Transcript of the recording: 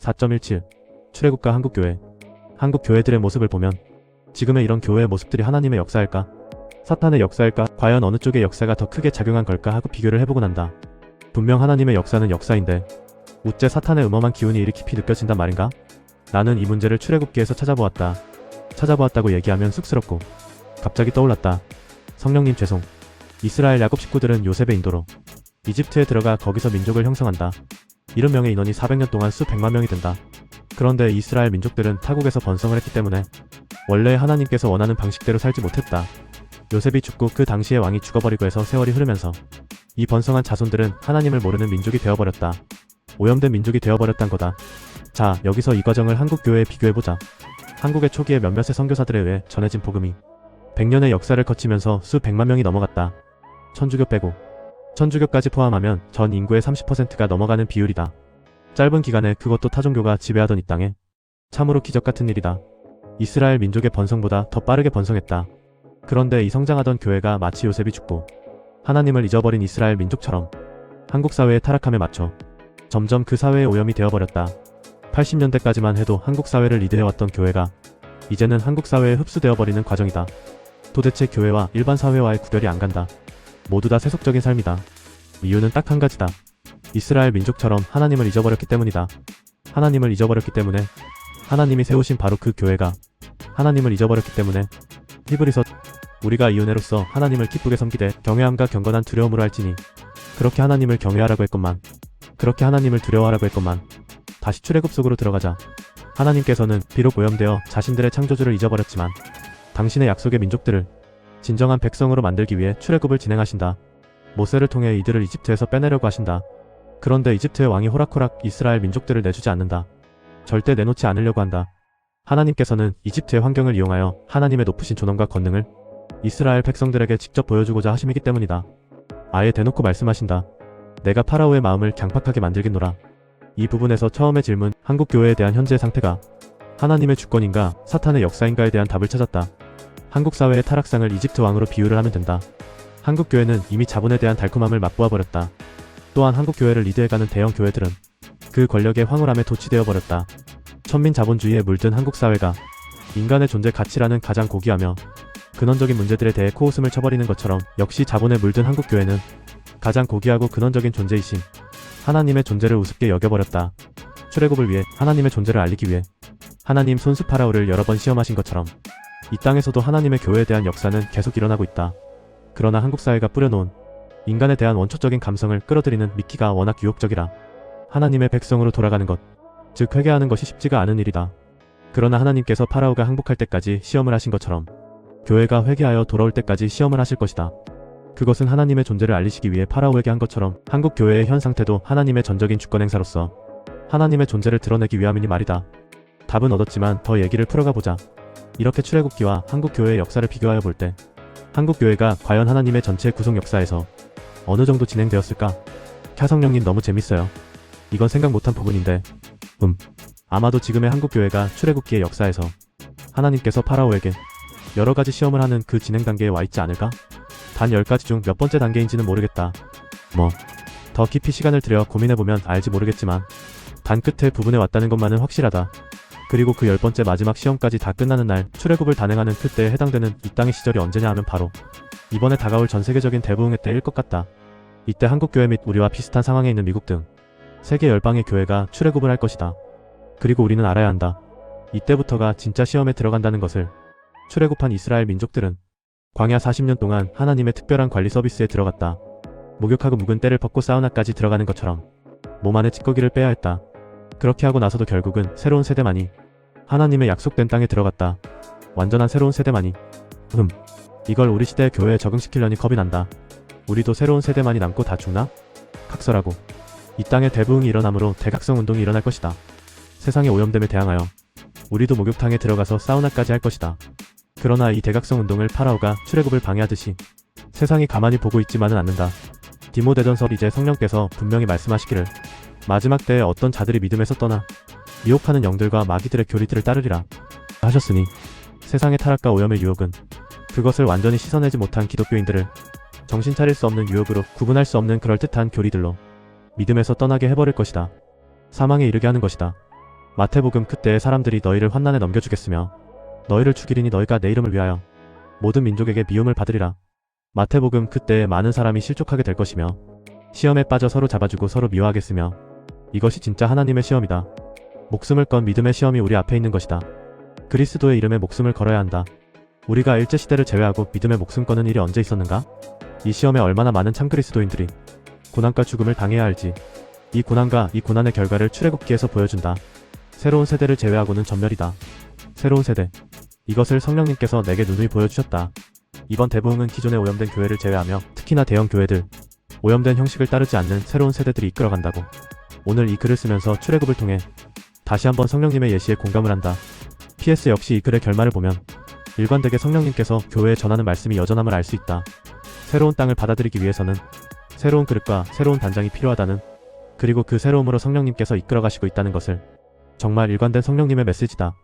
4.17 출애굽과 한국교회. 한국교회들의 모습을 보면 지금의 이런 교회의 모습들이 하나님의 역사일까? 사탄의 역사일까? 과연 어느 쪽의 역사가 더 크게 작용한 걸까 하고 비교를 해보고 난다. 분명 하나님의 역사는 역사인데 우째 사탄의 음험한 기운이 이리 깊이 느껴진단 말인가? 나는 이 문제를 출애굽기에서 찾아보았다. 찾아보았다고 얘기하면 쑥스럽고 갑자기 떠올랐다. 성령님 죄송. 이스라엘 야곱 식구들은 요셉의 인도로 이집트에 들어가 거기서 민족을 형성한다. 이른 명의 인원이 400년 동안 수백만 명이 된다. 그런데 이스라엘 민족들은 타국에서 번성을 했기 때문에 원래 하나님께서 원하는 방식대로 살지 못했다. 요셉이 죽고 그 당시의 왕이 죽어버리고 해서 세월이 흐르면서 이 번성한 자손들은 하나님을 모르는 민족이 되어버렸다. 오염된 민족이 되어버렸단 거다. 자, 여기서 이 과정을 한국교회에 비교해보자. 한국의 초기에 몇몇의 선교사들에 의해 전해진 복음이 100년의 역사를 거치면서 수백만 명이 넘어갔다. 천주교 빼고 천주교까지 포함하면 전 인구의 30%가 넘어가는 비율이다. 짧은 기간에 그것도 타종교가 지배하던 이 땅에 참으로 기적같은 일이다. 이스라엘 민족의 번성보다 더 빠르게 번성했다. 그런데 이 성장하던 교회가 마치 요셉이 죽고 하나님을 잊어버린 이스라엘 민족처럼 한국 사회의 타락함에 맞춰 점점 그 사회의 오염이 되어버렸다. 80년대까지만 해도 한국 사회를 리드해왔던 교회가 이제는 한국 사회에 흡수되어버리는 과정이다. 도대체 교회와 일반 사회와의 구별이 안 간다. 모두 다 세속적인 삶이다. 이유는 딱 한 가지다. 이스라엘 민족처럼 하나님을 잊어버렸기 때문이다. 하나님을 잊어버렸기 때문에 하나님이 세우신 바로 그 교회가 하나님을 잊어버렸기 때문에 히브리서 우리가 이 은혜로서 하나님을 기쁘게 섬기되 경외함과 경건한 두려움으로 할지니 그렇게 하나님을 경외하라고 했건만 그렇게 하나님을 두려워하라고 했건만 다시 출애굽 속으로 들어가자. 하나님께서는 비록 오염되어 자신들의 창조주를 잊어버렸지만 당신의 약속의 민족들을 진정한 백성으로 만들기 위해 출애굽을 진행하신다. 모세를 통해 이들을 이집트에서 빼내려고 하신다. 그런데 이집트의 왕이 호락호락 이스라엘 민족들을 내주지 않는다. 절대 내놓지 않으려고 한다. 하나님께서는 이집트의 환경을 이용하여 하나님의 높으신 존엄과 권능을 이스라엘 백성들에게 직접 보여주고자 하심이기 때문이다. 아예 대놓고 말씀하신다. 내가 파라오의 마음을 강팍하게 만들겠노라. 이 부분에서 처음의 질문, 한국교회에 대한 현재 상태가 하나님의 주권인가 사탄의 역사인가에 대한 답을 찾았다. 한국 사회의 타락상을 이집트 왕으로 비유를 하면 된다. 한국교회는 이미 자본에 대한 달콤함을 맛보아버렸다. 또한 한국교회를 리드해가는 대형 교회들은 그 권력의 황홀함에 도취되어버렸다. 천민자본주의에 물든 한국 사회가 인간의 존재 가치라는 가장 고귀하며 근원적인 문제들에 대해 코웃음을 쳐버리는 것처럼 역시 자본에 물든 한국교회는 가장 고귀하고 근원적인 존재이신 하나님의 존재를 우습게 여겨버렸다. 출애굽을 위해 하나님의 존재를 알리기 위해 하나님 손수 파라오를 여러 번 시험하신 것처럼 이 땅에서도 하나님의 교회에 대한 역사는 계속 일어나고 있다. 그러나 한국 사회가 뿌려놓은 인간에 대한 원초적인 감성을 끌어들이는 미끼가 워낙 유혹적이라 하나님의 백성으로 돌아가는 것, 즉 회개하는 것이 쉽지가 않은 일이다. 그러나 하나님께서 파라오가 항복할 때까지 시험을 하신 것처럼 교회가 회개하여 돌아올 때까지 시험을 하실 것이다. 그것은 하나님의 존재를 알리시기 위해 파라오에게 한 것처럼 한국 교회의 현 상태도 하나님의 전적인 주권 행사로서 하나님의 존재를 드러내기 위함이니 말이다. 답은 얻었지만 더 얘기를 풀어가 보자. 이렇게 출애굽기와 한국 교회의 역사를 비교하여 볼 때 한국 교회가 과연 하나님의 전체 구속 역사에서 어느 정도 진행되었을까? 캬성령님 너무 재밌어요. 이건 생각 못한 부분인데 아마도 지금의 한국 교회가 출애굽기의 역사에서 하나님께서 파라오에게 여러 가지 시험을 하는 그 진행 단계에 와 있지 않을까? 단 10가지 중 몇 번째 단계인지는 모르겠다. 더 깊이 시간을 들여 고민해보면 알지 모르겠지만 단 끝에 부분에 왔다는 것만은 확실하다. 그리고 그 10번째 마지막 시험까지 다 끝나는 날 출애굽을 단행하는 그때에 해당되는 이 땅의 시절이 언제냐 하면 바로 이번에 다가올 전세계적인 대부흥의 때일 것 같다. 이때 한국교회 및 우리와 비슷한 상황에 있는 미국 등 세계 열방의 교회가 출애굽을 할 것이다. 그리고 우리는 알아야 한다. 이때부터가 진짜 시험에 들어간다는 것을. 출애굽한 이스라엘 민족들은 광야 40년 동안 하나님의 특별한 관리 서비스에 들어갔다. 목욕하고 묵은 때를 벗고 사우나까지 들어가는 것처럼 몸 안에 찌꺼기를 빼야 했다. 그렇게 하고 나서도 결국은 새로운 세대만이 하나님의 약속된 땅에 들어갔다. 완전한 새로운 세대만이. 이걸 우리 시대의 교회에 적응시키려니 겁이 난다. 우리도 새로운 세대만이 남고 다 죽나? 각설하고. 이 땅에 대부흥이 일어나므로 대각성 운동이 일어날 것이다. 세상의 오염됨에 대항하여 우리도 목욕탕에 들어가서 사우나까지 할 것이다. 그러나 이 대각성 운동을 파라오가 출애굽을 방해하듯이 세상이 가만히 보고 있지만은 않는다. 디모데전서 이제 성령께서 분명히 말씀하시기를 마지막 때에 어떤 자들이 믿음에서 떠나 미혹하는 영들과 마귀들의 교리들을 따르리라 하셨으니 세상의 타락과 오염의 유혹은 그것을 완전히 씻어내지 못한 기독교인들을 정신 차릴 수 없는 유혹으로 구분할 수 없는 그럴듯한 교리들로 믿음에서 떠나게 해버릴 것이다. 사망에 이르게 하는 것이다. 마태복음 그때의 사람들이 너희를 환난에 넘겨주겠으며 너희를 죽이리니 너희가 내 이름을 위하여 모든 민족에게 미움을 받으리라. 마태복음 그때에 많은 사람이 실족하게 될 것이며 시험에 빠져 서로 잡아주고 서로 미워하겠으며 이것이 진짜 하나님의 시험이다. 목숨을 건 믿음의 시험이 우리 앞에 있는 것이다. 그리스도의 이름에 목숨을 걸어야 한다. 우리가 일제시대를 제외하고 믿음의 목숨 거는 일이 언제 있었는가? 이 시험에 얼마나 많은 참 그리스도인들이 고난과 죽음을 당해야 할지 이 고난과 이 고난의 결과를 출애굽기에서 보여준다. 새로운 세대를 제외하고는 전멸이다. 새로운 세대. 이것을 성령님께서 내게 누누이 보여주셨다. 이번 대부흥은 기존에 오염된 교회를 제외하며 특히나 대형 교회들, 오염된 형식을 따르지 않는 새로운 세대들이 이끌어간다고. 오늘 이 글을 쓰면서 출애굽을 통해 다시 한번 성령님의 예시에 공감을 한다. PS 역시 이 글의 결말을 보면 일관되게 성령님께서 교회에 전하는 말씀이 여전함을 알 수 있다. 새로운 땅을 받아들이기 위해서는 새로운 그릇과 새로운 단장이 필요하다는, 그리고 그 새로움으로 성령님께서 이끌어가시고 있다는 것을, 정말 일관된 성령님의 메시지다.